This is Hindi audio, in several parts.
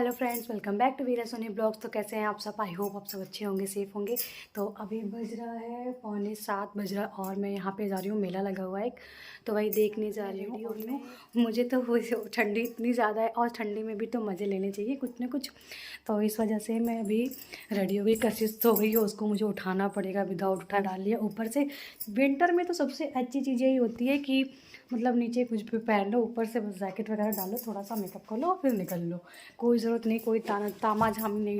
Hello friends, welcome back to Veera Soni blogs. तो कैसे हैं आप सब? आई होप आप सब अच्छे होंगे, सेफ़ होंगे। तो अभी बज रहा है 6:45 बज रहा और मैं यहाँ पे जा रही हूँ, मेला लगा हुआ है एक, तो वही देखने जा रही हूँ। और मुझे तो वो ठंडी इतनी ज़्यादा है और ठंडी में भी तो मज़े लेने चाहिए कुछ ना कुछ। तो इस वजह से मैं अभी रेडी हो गई, कशिश हो गई है, उसको मुझे उठाना पड़ेगा। विदाउट उठा डाल लिया। ऊपर से विंटर में तो सबसे अच्छी चीज़ यही होती है कि मतलब नीचे कुछ भी पहन लो, ऊपर से बस जैकेट वगैरह डालो, थोड़ा सा मेकअप कर लो और फिर निकल लो। कोई ज़रूरत नहीं, कोई तामा झाम नहीं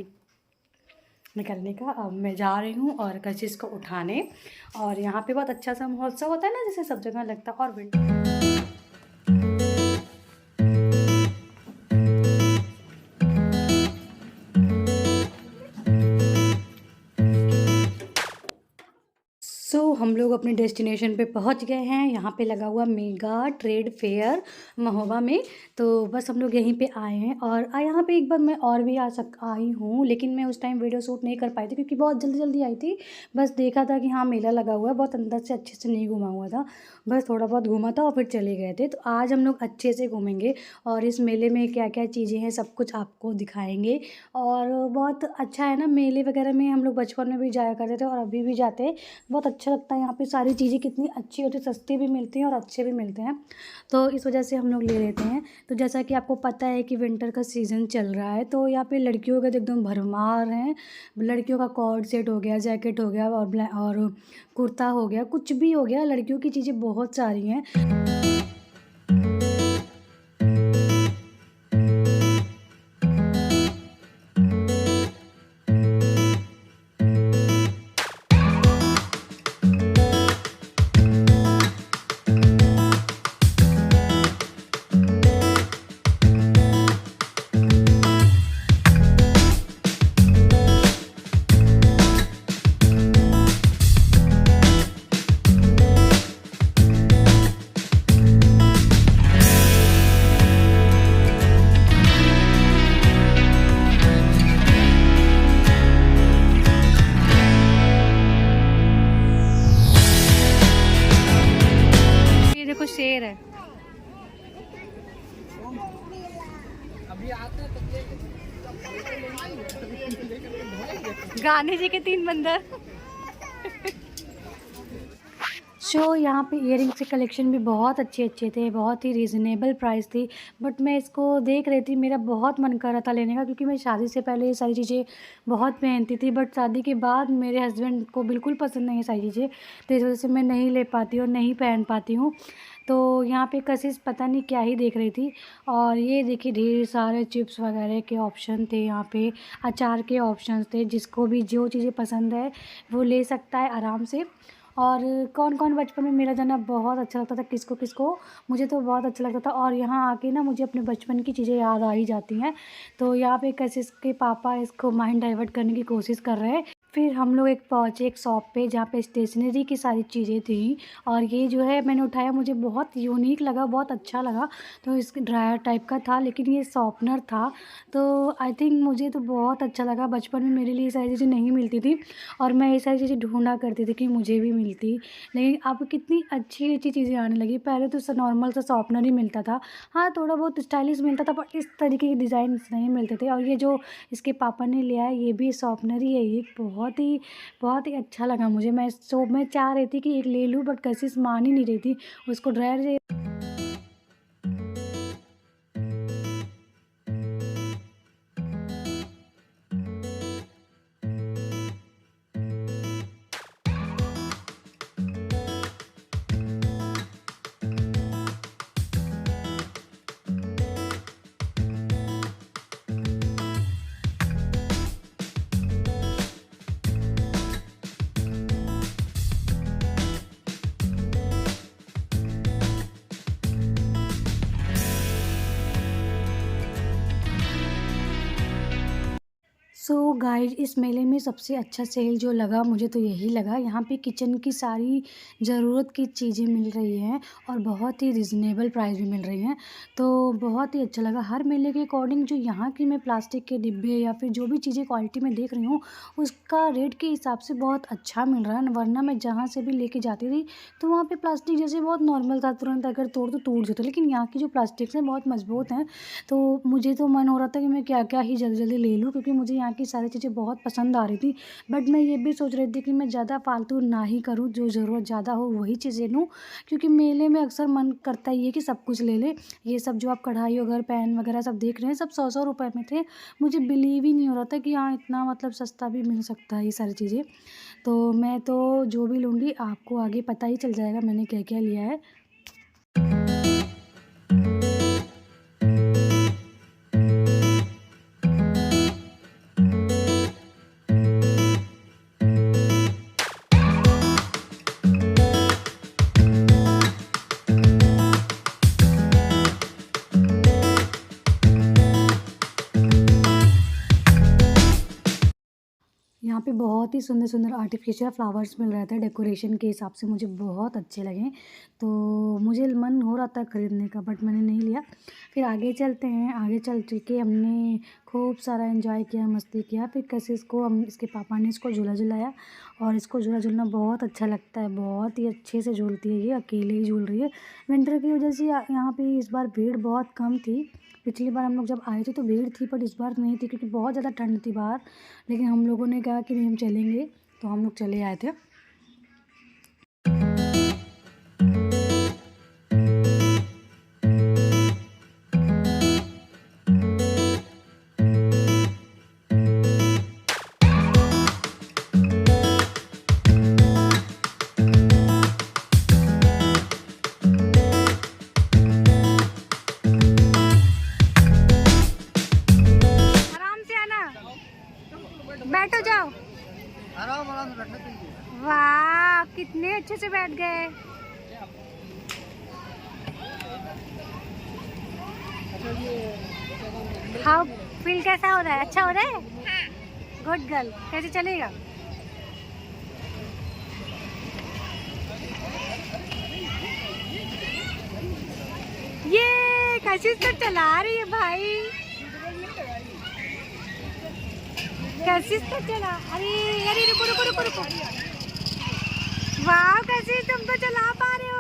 निकलने का। अब मैं जा रही हूँ और कशिश को उठाने। और यहाँ पे बहुत अच्छा सा महोत्सव होता है ना, जैसे सब जगह लगता है। और विंटर हम लोग अपने डेस्टिनेशन पे पहुंच गए हैं। यहाँ पे लगा हुआ मेगा ट्रेड फेयर महोबा में। तो बस हम लोग यहीं पे आए हैं। और यहाँ पे एक बार मैं और भी आई हूँ, लेकिन मैं उस टाइम वीडियो शूट नहीं कर पाई थी क्योंकि बहुत जल्दी जल्दी आई थी। बस देखा था कि हाँ मेला लगा हुआ है, बहुत अंदर से अच्छे से नहीं घुमा हुआ था, बस थोड़ा बहुत घूमा था और फिर चले गए थे। तो आज हम लोग अच्छे से घूमेंगे और इस मेले में क्या क्या चीज़ें हैं सब कुछ आपको दिखाएंगे। और बहुत अच्छा है ना, मेले वगैरह में हम लोग बचपन में भी जाया करते थे और अभी भी जाते हैं। बहुत अच्छा लगता है। यहाँ पे सारी चीज़ें कितनी अच्छी होती है, सस्ती भी मिलती हैं और अच्छे भी मिलते हैं, तो इस वजह से हम लोग ले लेते हैं। तो जैसा कि आपको पता है कि विंटर का सीज़न चल रहा है, तो यहाँ पे लड़कियों का तो एकदम भरमार है। लड़कियों का कॉर्ड सेट हो गया, जैकेट हो गया और कुर्ता हो गया, कुछ भी हो गया, लड़कियों की चीज़ें बहुत सारी हैं। ये देखो शेर है। गांधी जी के 3 बंदर। यहाँ पे इयरिंग्स के कलेक्शन भी बहुत अच्छे अच्छे थे, बहुत ही रीज़नेबल प्राइस थी। बट मैं इसको देख रही थी, मेरा बहुत मन कर रहा था लेने का, क्योंकि मैं शादी से पहले ये सारी चीज़ें बहुत पहनती थी। बट शादी के बाद मेरे हस्बैंड को बिल्कुल पसंद नहीं है सारी चीज़ें, तो इस वजह से मैं नहीं ले पाती और नहीं पहन पाती हूँ। तो यहाँ पे कशिश पता नहीं क्या ही देख रही थी। और ये देखिए ढेर सारे चिप्स वगैरह के ऑप्शन थे, यहाँ पे अचार के ऑप्शंस थे। जिसको भी जो चीज़ें पसंद है वो ले सकता है आराम से। और कौन कौन बचपन में मेला जाना बहुत अच्छा लगता था, किसको किसको, मुझे तो बहुत अच्छा लगता था। और यहाँ आके ना मुझे अपने बचपन की चीज़ें याद आ ही जाती हैं। तो यहाँ पे कशिश के पापा इसको माइंड डाइवर्ट करने की कोशिश कर रहे हैं। फिर हम लोग पहुँचे एक शॉप पे जहाँ पे स्टेशनरी की सारी चीज़ें थी। और ये जो है मैंने उठाया, मुझे बहुत यूनिक लगा, बहुत अच्छा लगा। तो इस ड्रायर टाइप का था, लेकिन ये शॉर्पनर था। तो आई थिंक मुझे तो बहुत अच्छा लगा। बचपन में मेरे लिए ये सारी चीज़ें नहीं मिलती थी और मैं ये सारी चीज़ें ढूंढा करती थी कि मुझे भी मिलती। लेकिन अब कितनी अच्छी अच्छी चीज़ें आने लगी। पहले तो नॉर्मल सा शॉर्पनर ही मिलता था, हाँ थोड़ा बहुत स्टाइलिश मिलता था, बट इस तरीके के डिज़ाइन नहीं मिलते थे। और ये जो इसके पापा ने लिया है ये भी शॉर्पनर ही है। ये बहुत ही अच्छा लगा मुझे। मैं चाह रही थी कि एक ले लूँ, बट कशिश मान ही नहीं रही थी। उसको ड्रायर सो गाइस, इस मेले में सबसे अच्छा सेल जो लगा मुझे तो यही लगा, यहाँ पे किचन की सारी ज़रूरत की चीज़ें मिल रही हैं और बहुत ही रिजनेबल प्राइस भी मिल रही हैं। तो बहुत ही अच्छा लगा। हर मेले के अकॉर्डिंग जो यहाँ की मैं प्लास्टिक के डिब्बे या फिर जो भी चीज़ें क्वालिटी में देख रही हूँ, उसका रेट के हिसाब से बहुत अच्छा मिल रहा है। वरना मैं जहाँ से भी लेके जाती थी तो वहाँ पे प्लास्टिक जैसे बहुत नॉर्मल था, तुरंत अगर तोड़ तो टूट जाता, लेकिन यहाँ की जो प्लास्टिक्स हैं बहुत मजबूत हैं। तो मुझे तो मन हो रहा था कि मैं क्या-क्या ही जल्दी-जल्दी ले लूँ, क्योंकि मुझे यहाँ की सारी चीज़ें बहुत पसंद आ रही थी। बट मैं ये भी सोच रही थी कि मैं ज़्यादा फालतू ना ही करूँ, जो ज़रूरत ज़्यादा हो वही चीज़ें लूँ, क्योंकि मेले में अक्सर मन करता ही है कि सब कुछ ले लें। ये सब जो आप कढ़ाई वगैरह, पैन वगैरह सब देख रहे हैं, सब 100-100 रुपए में थे। मुझे बिलीव ही नहीं हो रहा था कि हाँ, इतना मतलब सस्ता भी मिल सकता है ये सारी चीज़ें। तो मैं तो जो भी लूँगी आपको आगे पता ही चल जाएगा मैंने क्या-क्या लिया है। यहाँ पे बहुत ही सुंदर-सुंदर आर्टिफ़िशियल फ्लावर्स मिल रहे थे, डेकोरेशन के हिसाब से मुझे बहुत अच्छे लगे। तो मुझे मन हो रहा था खरीदने का, बट मैंने नहीं लिया। फिर आगे चलते हैं, आगे चल के हमने खूब सारा एन्जॉय किया, मस्ती किया। फिर कैसे इसको हम इसके पापा ने इसको झूला झुलाया, और इसको झूला झूलना बहुत अच्छा लगता है, बहुत ही अच्छे से झूलती है ये, अकेले ही झूल रही है। विंटर की वजह से यहाँ पे इस बार भीड़ बहुत कम थी। पिछली बार हम लोग जब आए थे तो भीड़ थी, बट इस बार नहीं थी क्योंकि बहुत ज़्यादा ठंड थी बाहर। लेकिन हम लोगों ने कहा कि नहीं, हम चलेंगे, तो हम लोग चले आए थे। आराम से आना, बैठो, जाओ। आराम से बैठना चाहिए। वाह, कितने अच्छे से बैठ गए। हाउ फील कैसा हो रहा है? अच्छा हो रहा है? Good girl. कैसे चलेगा? ये कैसे तो चला रही है भाई, कैसे तो चला। अरे अरे, रुको रुको रुको रुको। वाह, कैसे तुम तो चला पा रहे हो।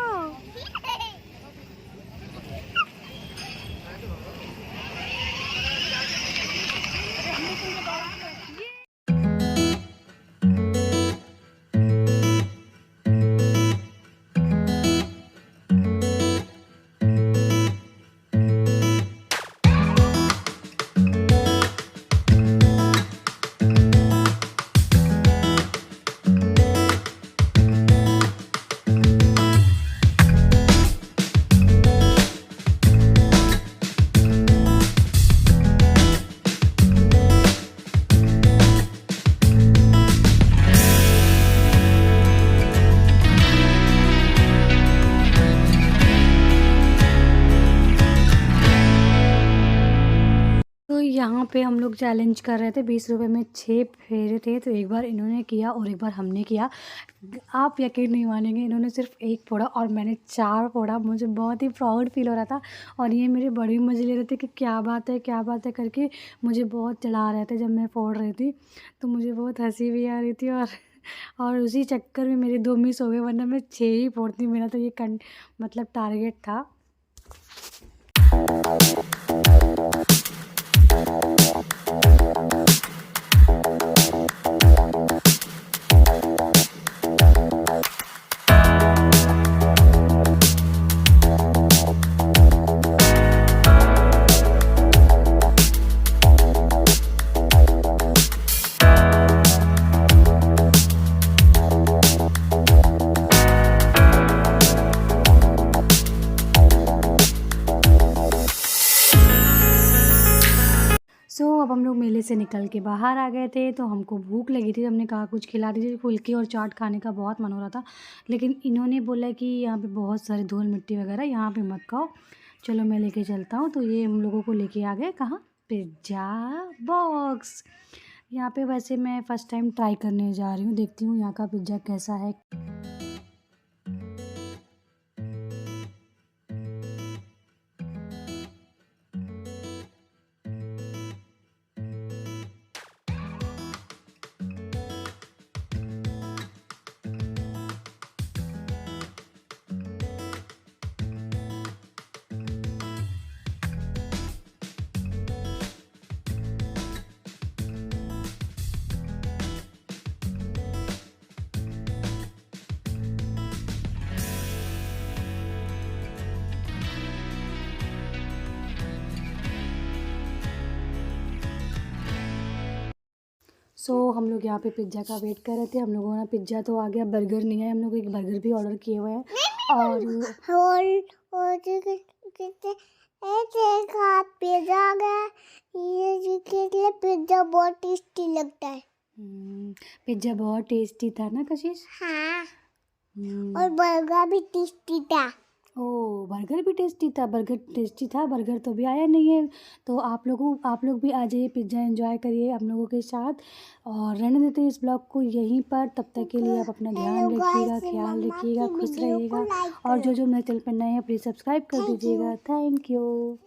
तो यहाँ पे हम लोग चैलेंज कर रहे थे, 20 रुपए में 6 फेरे थे, तो एक बार इन्होंने किया और एक बार हमने किया। आप यकीन नहीं मानेंगे, इन्होंने सिर्फ 1 फोड़ा और मैंने 4 फोड़ा। मुझे बहुत ही प्राउड फील हो रहा था, और ये मेरे बड़े मज़े ले रहे थे कि क्या बात है करके मुझे बहुत चिढ़ा रहे थे जब मैं फोड़ रही थी। तो मुझे बहुत हंसी भी आ रही थी, और उसी चक्कर में मेरे 2 मिस हो गए, वरना मैं 6 ही फोड़ती। मेरा तो ये मतलब टारगेट था। अब हम लोग मेले से निकल के बाहर आ गए थे, तो हमको भूख लगी थी। हमने कहा कुछ खिला दीजिए, फुल्की और चाट खाने का बहुत मन हो रहा था। लेकिन इन्होंने बोला कि यहाँ पे बहुत सारी धूल मिट्टी वगैरह, यहाँ पे मत खाओ, चलो मैं लेके चलता हूँ। तो ये हम लोगों को लेके आ गए कहाँ, पिज़्ज़ा बॉक्स। यहाँ पे वैसे मैं फ़र्स्ट टाइम ट्राई करने जा रही हूँ, देखती हूँ यहाँ का पिज़्ज़ा कैसा है। हम लोग यहाँ पे पिज़्ज़ा का वेट कर रहे थे। हम लोगों ने पिज़्ज़ा तो आ गया, बर्गर नहीं है। हम लोग एक बर्गर भी ऑर्डर किए हुए हैं और कितने देखा पिज़्ज़ा आ गया। ये पिज़्ज़ा बहुत टेस्टी लगता है। पिज़्ज़ा बहुत टेस्टी था ना कशिश? हाँ। और बर्गर भी टेस्टी था। ओह, बर्गर भी टेस्टी था। बर्गर टेस्टी था, बर्गर तो अभी आया नहीं है। तो आप लोग भी आ जाइए, पिज़्ज़ा एंजॉय करिए हम लोगों के साथ। और रहने देते हैं इस ब्लॉग को यहीं पर। तब तक के लिए आप अपना ध्यान रखिएगा, ख्याल रखिएगा, खुश रहिएगा। और जो मेरे चैनल पर नए हैं प्लीज़ सब्सक्राइब कर दीजिएगा। Thank you.